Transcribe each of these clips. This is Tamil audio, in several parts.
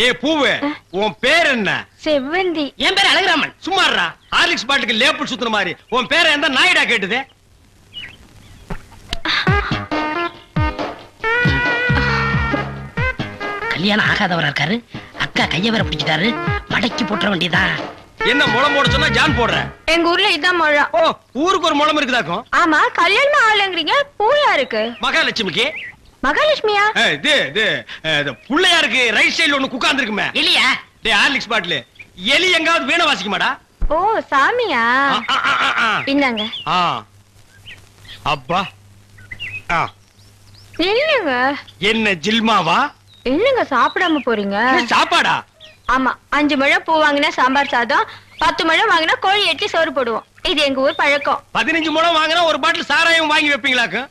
ஏ பூவே, உன் பேர் என்ன? செவ்வந்தி. என் பேர் அழகுராமன். சும்மாறா, ஹார்லிக்ஸ் பாட்டுக்கு லேபிள் சுத்துற மாதிரி. உன் பேரை எந்த நாயிடா கேட்டுது? கல்யாணம் ஆகாதவரா இருக்காரு. அக்கா கைய வேற பிடிச்சிட்டாரு. மடக்கி போட்டுற வேண்டியதா. என்ன முளம் போட சொன்னா ஜான் போடுற? எங்க ஊர்ல இதான் முழம். ஓ, ஊருக்கு ஒரு முளம் இருக்குதாக்கும். ஆமா, கல்யாணம் ஆளுங்கிறீங்க. பூயா இருக்கு. மகாலட்சுமிக்கு. மகாலட்சுமியா? இது புள்ளையாருக்கு ரைட் சைடுல ஒண்ணு குக்காந்து இருக்குமே. எலியா? ஹார்லிக்ஸ் பாட்டில் எலி எங்காவது வீணை வாசிக்க மாடா? ஓ, சாமியா? இந்தாங்க. அப்பா இல்லங்க. என்ன ஜில்மாவா? இல்லங்க, சாப்பிடாம போறீங்க. சாப்பாடா? ஆமா, 5 முழம் பூ வாங்கினா சாம்பார் சாதம், 10 முழம் வாங்கினா கோழி எட்டி சோறு போடுவோம். இது எங்க ஊர் பழக்கம். 15 முழம் வாங்கினா ஒரு பாட்டில் சாராயம் வாங்கி வைப்பீங்களாக்கு?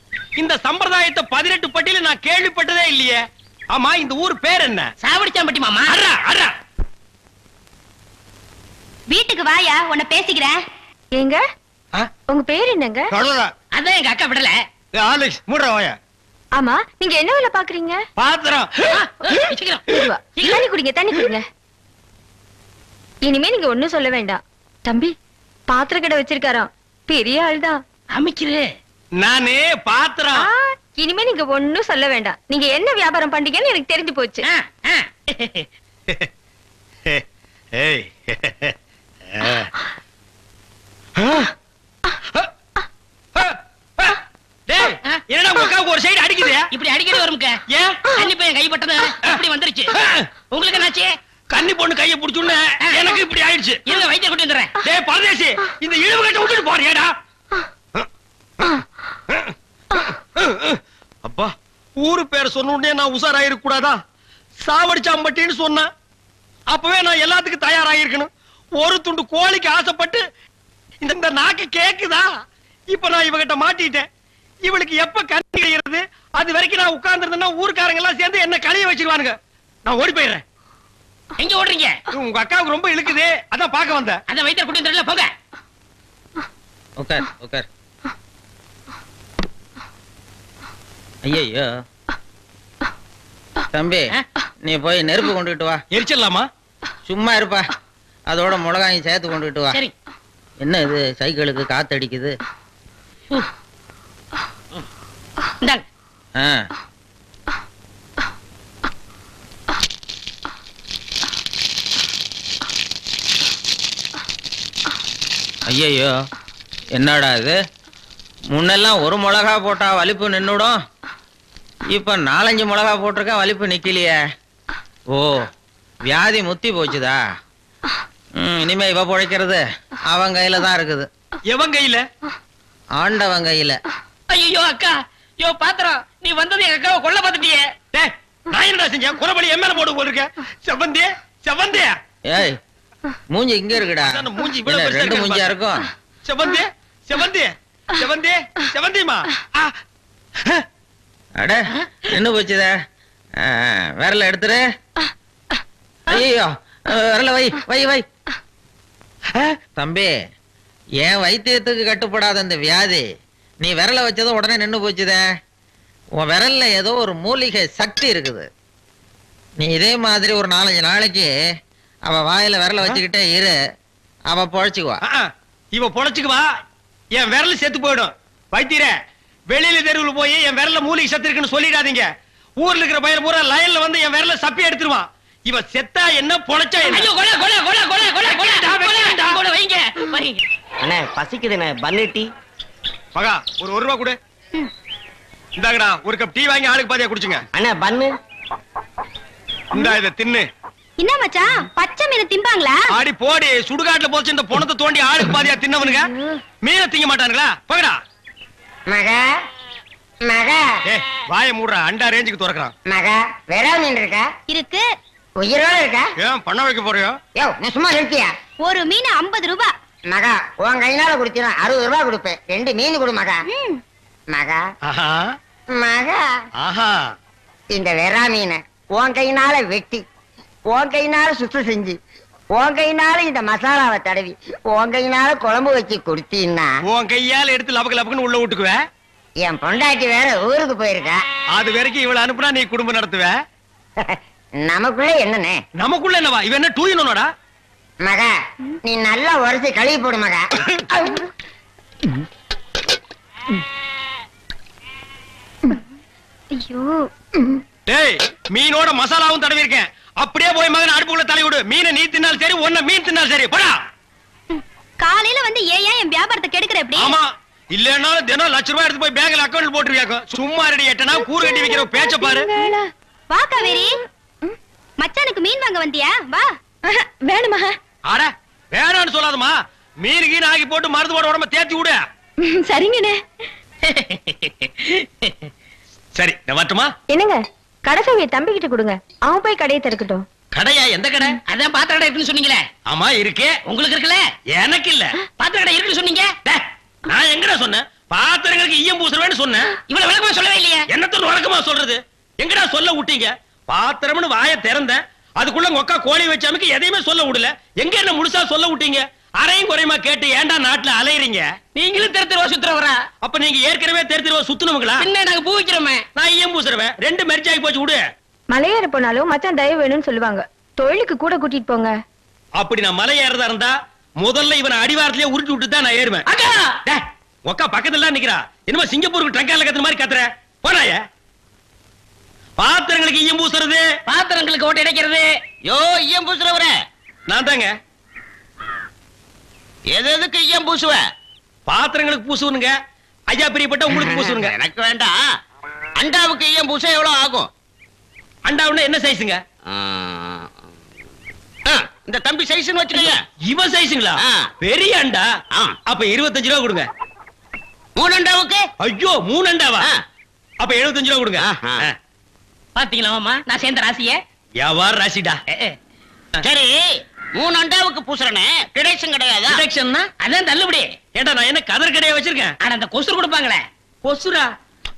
இந்த சம்பிரதாயத்தை 18 பட்டியல நான் கேள்விப்பட்டதே இல்லையே. ஆமா, இந்த ஊர் பேர் என்ன? சாவடிச்சாம்பட்டி மாமா. அறா அறா. வீட்டுக்கு வாயா, உன்னை பேசிக்கிறேன். ஏங்க, உங்க பேர் என்னங்க? அதான் எங்க அக்கா விடல. ஹார்லிக்ஸ் மூடுற வாயா. ஆமா, நீங்க என்ன வேலை பாக்குறீங்க? பாத்திரம். தண்ணி குடிங்க, தண்ணி குடிங்க. இனிமே நீங்க ஒண்ணும் சொல்ல வேண்டாம். தம்பி, பாத்திர கடை வச்சிருக்காராம். பெரிய ஆள்தான். அமைக்கிறே. நானே பாத்திரம். இனிமே நீங்க ஒண்ணும் சொல்ல வேண்டாம். நீங்க என்ன வியாபாரம் பண்றீங்கன்னு எனக்கு தெரிஞ்சு போச்சு. என்னடா உனக்கு ஒரு சைடு அடிக்குது? இப்படி அடிக்கடி வரும்க்க. ஏன்? கன்னி பையன் கைப்பட்டது இப்படி வந்துருச்சு. உங்களுக்கு என்னாச்சு? கன்னி பொண்ணு கையை பிடிச்சுன்னு எனக்கு இப்படி ஆயிடுச்சு. இருங்க, வைத்தியம் கொண்டு வந்துடுறேன். டேய் பரதேசி, இந்த இழுவு கட்ட விட்டுட்டு போறியாடா? அப்பா, ஊரு பேர் சொன்ன உடனே நான் உசாராயிருக்க கூடாதா? சாவடிச்சாம்பட்டின்னு சொன்ன அப்பவே நான் எல்லாத்துக்கும் தயாராயிருக்கணும். ஒரு துண்டு கோழிக்கு ஆசைப்பட்டு இந்த நாக்கு கேக்குதா? இப்ப நான் இவகிட்ட மாட்டிட்டேன். இவளுக்கு எப்ப கண்ணி கிடைக்கிறது? அது வரைக்கும் நான் உட்கார்ந்துருந்தேன்னா ஊருக்காரங்க எல்லாம் சேர்ந்து என்ன கழிய வச்சிருவானுங்க. நான் ஓடி போயிடுறேன். எங்க ஓடுறீங்க? உங்க அக்காவுக்கு ரொம்ப இழுக்குது, அதான் பார்க்க வந்தேன். அதான் வைத்தியர் கொண்டு வந்துடல, போங்க. உட்கார் உட்கார். ஐயோ தம்பி, நீ போய் நெருப்பு கொண்டுகிட்டு வா. எரிச்சிடலாமா? சும்மா இருப்பா. அதோட மிளகாயும் சேர்த்து கொண்டுகிட்டு வா. சரி. என்ன இது, சைக்கிளுக்கு காத்தடிக்குது? இந்தாங்க. ஐயோ, என்னடா இது? முன்னெல்லாம் ஒரு மிளகா போட்டா வலிப்பு நின்னுடும். இப்ப 4-5 மிளகா போட்டிருக்க, வலிப்பு நிக்கலையே. ஓ, வியாதி முத்தி போச்சுதா? இனிமே இவ பொழைக்கிறது அவன் கையில தான் இருக்குது. எவன் கையில? ஆண்டவன் கையில. ஐயோ அக்கா, யோ பாத்திரம், நீ வந்தது எங்க அக்காவை கொல்ல பார்த்துட்டியே. டேய், நான் என்னடா செஞ்சேன்? குறபடி என் மேல போட்டு போயிருக்க. செவந்தே செவந்தே. ஏய், மூஞ்சி இங்க இருக்குடா. மூஞ்சி இவ்வளவு பெருசா ரெண்டு மூஞ்சியா இருக்கும். செவந்தே செவந்தே செவந்தே செவந்திமா. அட, என்ன போச்சுதே? விரல எடுத்துரு. ஐயோ, விரல வை வை வை. தம்பி, என் வைத்தியத்துக்கு கட்டுப்படாத இந்த வியாதி நீ விரல வச்சதும் உடனே நின்னு போச்சுதே. உன் விரல்ல ஏதோ ஒரு மூலிகை சக்தி இருக்குது. நீ இதே மாதிரி ஒரு 4-5 நாளைக்கு அவ வாயில விரல வச்சுக்கிட்டே இரு, அவ பொழைச்சுக்குவா. இவ பொழைச்சுக்குவா, என் விரல் செத்து போயிடும். வைத்தியரே, வெளியில தெருவில் போய் என் விரல்ல மூலிகை சத்து இருக்குன்னு சொல்லிடாதீங்க. ஊர்ல இருக்கிற பையன் பூரா லைன்ல வந்து என் விரல்ல சப்பி எடுத்துருவான். இவ செத்தா என்ன, பொழைச்சா என்ன? ஐயோ, கொலை கொலை கொலை கொலை கொலை கொலை கொலை வைங்க வைங்க. அண்ணே, பசிக்குதுண்ணே. பன்னீர் டீ. மகா, ஒரு ரூபா கொடு. இந்தாங்கடா, ஒரு கப் டீ வாங்கி ஆளுக்கு பாதியா குடிச்சுங்க. அண்ணே, பன்னு. இந்தா, இத தின்னு. என்ன மச்சான், பச்சை மீன் திம்பாங்களா? ஆடி போடி, சுடுகாட்டுல போச்சு இந்த பொணத்தை தோண்டி ஆளுக்கு பாதியா தின்னவனுங்க மீனை திங்க மாட்டானுங்களா? போகடா. மகா மகா. ஏய், வாயை மூடுறா, அண்டா ரேஞ்சுக்கு துறக்குறான். மகா, வெறா மீன் இருக்கா? இருக்கு. உயிரோட இருக்கா? ஏன் பண்ண வைக்க போறியோ? யோ, நீ சும்மா நிறுத்தியா? ஒரு மீன் 50 ரூபாய். மகா, உன் கையினால குடுத்தீனா 60 ரூபாய் கொடுப்பேன். 2 மீன் கொடு மகா. மகா ஆஹா மகா, ஆஹா. இந்த வெறா மீனை உன் கையினால வெட்டி, உன் கையினால சுத்தம் செஞ்சு, உன் கையினால இந்த மசாலாவை தடவி, உன் கையினால குழம்பு வச்சு கொடுத்தீன்னா உன் கையால எடுத்து லபக்கு லபக்குன்னு உள்ள விட்டுக்குவ. என் பொண்டாட்டி வேற ஊருக்கு போயிருக்கா. அது வரைக்கும் இவளை அனுப்புனா நீ குடும்பம் நடத்துவ. நமக்குள்ள என்னண்ணே? நமக்குள்ள என்னவா? இவன் என்ன 2 in 1 டா? மகா நீ நல்லா உரைச்சி கழுவி போடு மகா. ஐயோ டேய் மீனோட மசாலாவும் தடவி இருக்கேன். அப்படியே போய் மகன் அடுப்புக்குள்ள தலை விடு. மீனை நீ தின்னாலும் சரி, ஒன்ன மீன் தின்னாலும் சரி. போடா. காலையில வந்து ஏன் என் வியாபாரத்தை கெடுக்கிற எப்படி? ஆமா, இல்லன்னாலும் தினம் ₹1,00,000 எடுத்து போய் பேங்க்ல அக்கவுண்ட் போட்டுருவியாக்கும். சும்மா ரெடி எட்டனா கூறு கட்டி வைக்கிற பேச்ச பாரு. வா காவேரி, மச்சானுக்கு மீன் வாங்க வந்தியா? வா. வேணுமா? அட வேணான்னு சொல்லாதம்மா. மீன் கீன் ஆகி போட்டு மருந்து போட உடம்ப தேத்தி விடு. சரிங்கண்ணே. சரி நான் வரட்டுமா? என்னங்க, கடைசாவிய தம்பி கிட்ட கொடுங்க, அவன் போய் கடையை திறக்கட்டும். கடையா? எந்த கடை? அதான் பாத்திர கடை இருக்குன்னு சொன்னீங்களே. ஆமா இருக்கே. உங்களுக்கு இருக்குல்ல? எனக்கு இல்ல. பாத்திர கடை இருக்குன்னு சொன்னீங்க. டேய், நான் எங்கடா சொன்னேன்? பாத்திரங்களுக்கு ஈயம் பூசுறவேன்னு சொன்னேன். இவ்வளவு விளக்கமா சொல்லவே இல்லையே. என்னத்த வழக்கமா சொல்றது? எங்கடா சொல்ல விட்டீங்க? பாத்திரம்னு வாய திறந்தேன், அதுக்குள்ள உங்க அக்கா கோழி வச்சாமக்கு எதையுமே சொல்ல விடல. எங்க என்ன முழுசா சொல்ல விட்டீங்க? அரையும் குறையுமா கேட்டு ஏன்டா நாட்டுல அலையறீங்க? நீங்களும் தெரு சுத்துறவரா? அப்ப நீங்க ஏற்கனவே தெரு சுத்துனவங்களா? என்ன நாங்க பூ வைக்கிறோமே. நான் ஈயம் பூசுறவன். 2 மெரிச்சாகி போச்சு விடு. மலையேற போனாலும் மச்சான் தயவு வேணும்னு சொல்லுவாங்க. தொழிலுக்கு கூட கூட்டிட்டு போங்க. அப்படி நான் மலை ஏறதா இருந்தா முதல்ல இவனை அடிவாரத்திலேயே உருட்டி விட்டு தான் நான் ஏறுவேன். அக்கா டேய், உக்கா பக்கத்துல நிக்கிறா. என்னமா சிங்கப்பூருக்கு ட்ரங்கால கத்துற மாதிரி கத்துற? போனாய. பாத்திரங்களுக்கு ஈயம் பூசுறது, பாத்திரங்களுக்கு ஓட்ட இடைக்கிறது. யோ ஈயம் பூசுறவரே, நான் தாங்க. எதுக்கு ஈயம் பூசுவ? பாத்திரங்களுக்கு பூசுவனுங்க. ஐயா பிரியப்பட்ட உங்களுக்கு பூசுவனுங்க. எனக்கு வேண்டாம். அண்டாவுக்கு ஈயம் பூச எவ்வளவு ஆகும்? அண்டாவுன்னா என்ன சைஸுங்க? இந்த தம்பி சைஸ்னு வச்சுக்கோங்க. இவன் சைஸுங்களா? பெரிய அண்டா. அப்ப 25 ரூபா கொடுங்க. 3 அண்டாவுக்கு? ஐயோ 3 அண்டாவா? அப்ப 75 ரூபா கொடுங்க. பாத்தீங்களா மாமா, நான் சேர்ந்த ராசிய. வியாபார ராசிடா. சரி, 3 அண்டாவுக்கு பூசுறனே டிடக்ஷன் கிடையாதா? டிடக்ஷன்னா அதான் தள்ளுபடி. ஏண்டா நான் என்ன கதர் கடையை வச்சிருக்கேன்? ஆனா அந்த கொசுறு கொடுப்பாங்களே. கொசுரா?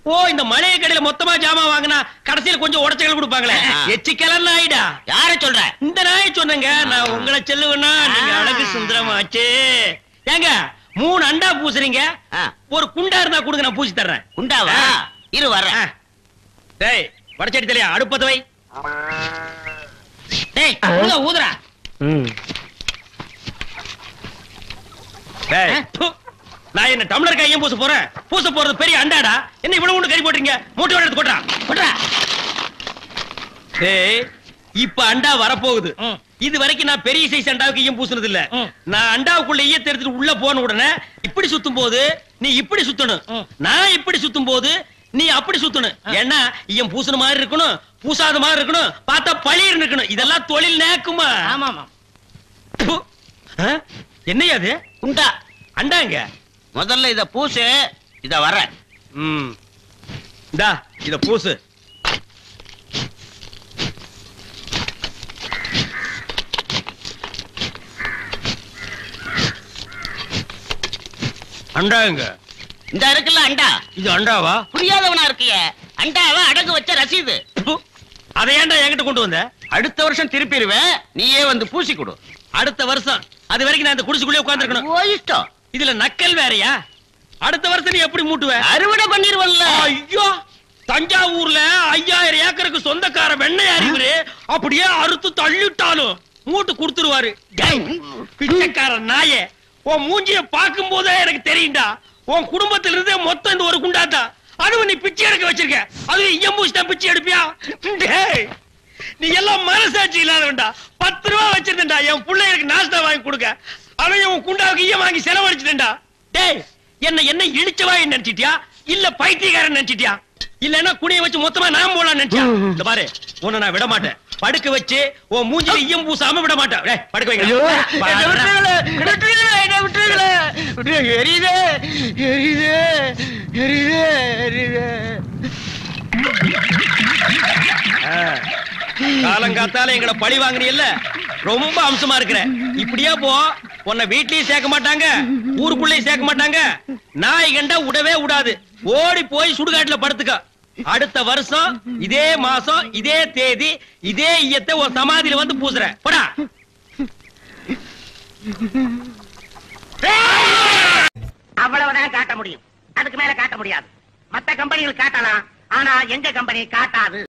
ஓ, இந்த மளிகை கடையில மொத்தமா ஜாமான் வாங்கினா கடைசியில கொஞ்சம் உடச்சல் கொடுப்பாங்களே, எச்சிக்கலன் நாயிடா. யார சொல்ற? இந்த நாயை சொன்னங்க. நான் உங்களை செல்லுவேன்னா நீங்க அழகு சுந்தரமாச்சு. ஏங்க 3 அண்டா பூசுறீங்க, ஒரு குண்டா இருந்தா கொடுங்க, நான் பூசி தர்றேன். குண்டாவா? இரு வர்றேன். டேய் வடச்சடி தலையா, அடுப்பத வை. டேய் ஊதுறா. டேய் ப்பு. நான் என்ன டம்ளர் கையும் பூச போறேன்? பூச போறது பெரிய அண்டாடா. என்ன இவ்வளவு ஒண்ணு கறி போட்டீங்க? மூட்டை எடுத்து கொட்டா கொட்டா. டேய் இப்ப அண்டா வரப்போகுது. இது வரைக்கும் நான் பெரிய சைஸ் அண்டாவுக்கு ஈயம் பூசுனது இல்ல. நான் அண்டாவுக்குள்ள ஈயத்தை எடுத்துட்டு உள்ள போன உடனே இப்படி சுத்தும் போது நீ இப்படி சுத்தணும், நான் இப்படி சுத்தும் போது நீ அப்படி சுத்தணும். ஏன்னா ஈயம் பூசுன மாதிரி இருக்கணும், பூசாத மாதிரி இருக்கணும், பார்த்தா பளிர் இருக்கணும். இதெல்லாம் தொழில் நேக்குமா? ஆமாமா. என்னையா அது? குண்டா அண்டாங்க. முதல்ல இத பூசு. இத வர்றேன். இந்தா இத பூசு. அண்டாங்க. இந்த இருக்குல்ல அண்டா, இது அண்டாவா? புரியாதவனா இருக்கிய. அண்டாவா அடகு வச்ச ரசீது. அதை ஏன்டா என்கிட்ட கொண்டு வந்த? அடுத்த வருஷம் திருப்பிடுவேன், நீயே வந்து பூசி கொடு. அடுத்த வருஷம்? அது வரைக்கும் நான் இந்த குடிசுக்குள்ளே உட்கார்ந்திருக்கணும். ஓ இஷ்டம். இதுல நக்கல் வேறயா? அடுத்த வருஷம் நீ எப்படி மூட்டுவ? அறுவடை பண்ணிருவல்ல. ஐயோ, தஞ்சாவூர்ல 5000 ஏக்கருக்கு சொந்தக்கார வெண்ணையார் இவரு. அப்படியே அறுத்து தள்ளிட்டாலும் மூட்டு கொடுத்துருவாரு. பிச்சைக்கார நாயே, உன் மூஞ்சிய பார்க்கும் போதே எனக்கு தெரியும்டா, உன் குடும்பத்தில இருந்தே மொத்தம் இந்த ஒரு குண்டாத்தா. அதுவும் நீ பிச்சை எடுக்க வச்சிருக்க. அதுவும் ஈயம் பிச்சை எடுப்பியா? டேய், நீ எல்லாம் மனசாட்சி இல்லாதவன்டா. 10 ரூபா வச்சிருந்தா என் பிள்ளைகளுக்கு நாஸ்தா வாங்கி கொடுக்க, அவன் உன் குண்டாவுக்கு ஈயம் வாங்கி செலவழிச்சுட்டா. டேய், என்ன இழிச்சவாய் நினைச்சிட்டியா இல்ல பைத்தியக்காரன் நினைச்சிட்டியா? இல்லன்னா குனிய வச்சு மொத்தமா நான் போலாம் நினைச்சியா? இந்த பாரு, உன்னை நான் விட மாட்டேன். படுக்க வச்சு உன் மூஞ்சில ஈயம் பூசாம விட மாட்டேன். டேய் படுக்க வைங்க. காலங்காத்தால எங்களை பழி வாங்குறீல்ல, ரொம்ப அம்சமா இருக்கிற. இப்படியே போ, உன்னை வீட்லயும் சேர்க்க மாட்டாங்க, ஊருக்குள்ளயும் சேர்க்க மாட்டாங்க. நாய் கண்டா விடவே விடாது. ஓடி போய் சுடுகாட்டுல படுத்துக்க. அடுத்த வருஷம் இதே மாசம் இதே தேதி இதே ஈயத்தை ஒரு சமாதியில வந்து பூசுறேன். போடா. அவ்வளவுதான் காட்ட முடியும், அதுக்கு மேல காட்ட முடியாது. மத்த கம்பெனிகள் காட்டலாம், ஆனா எங்க கம்பெனி காட்டாது.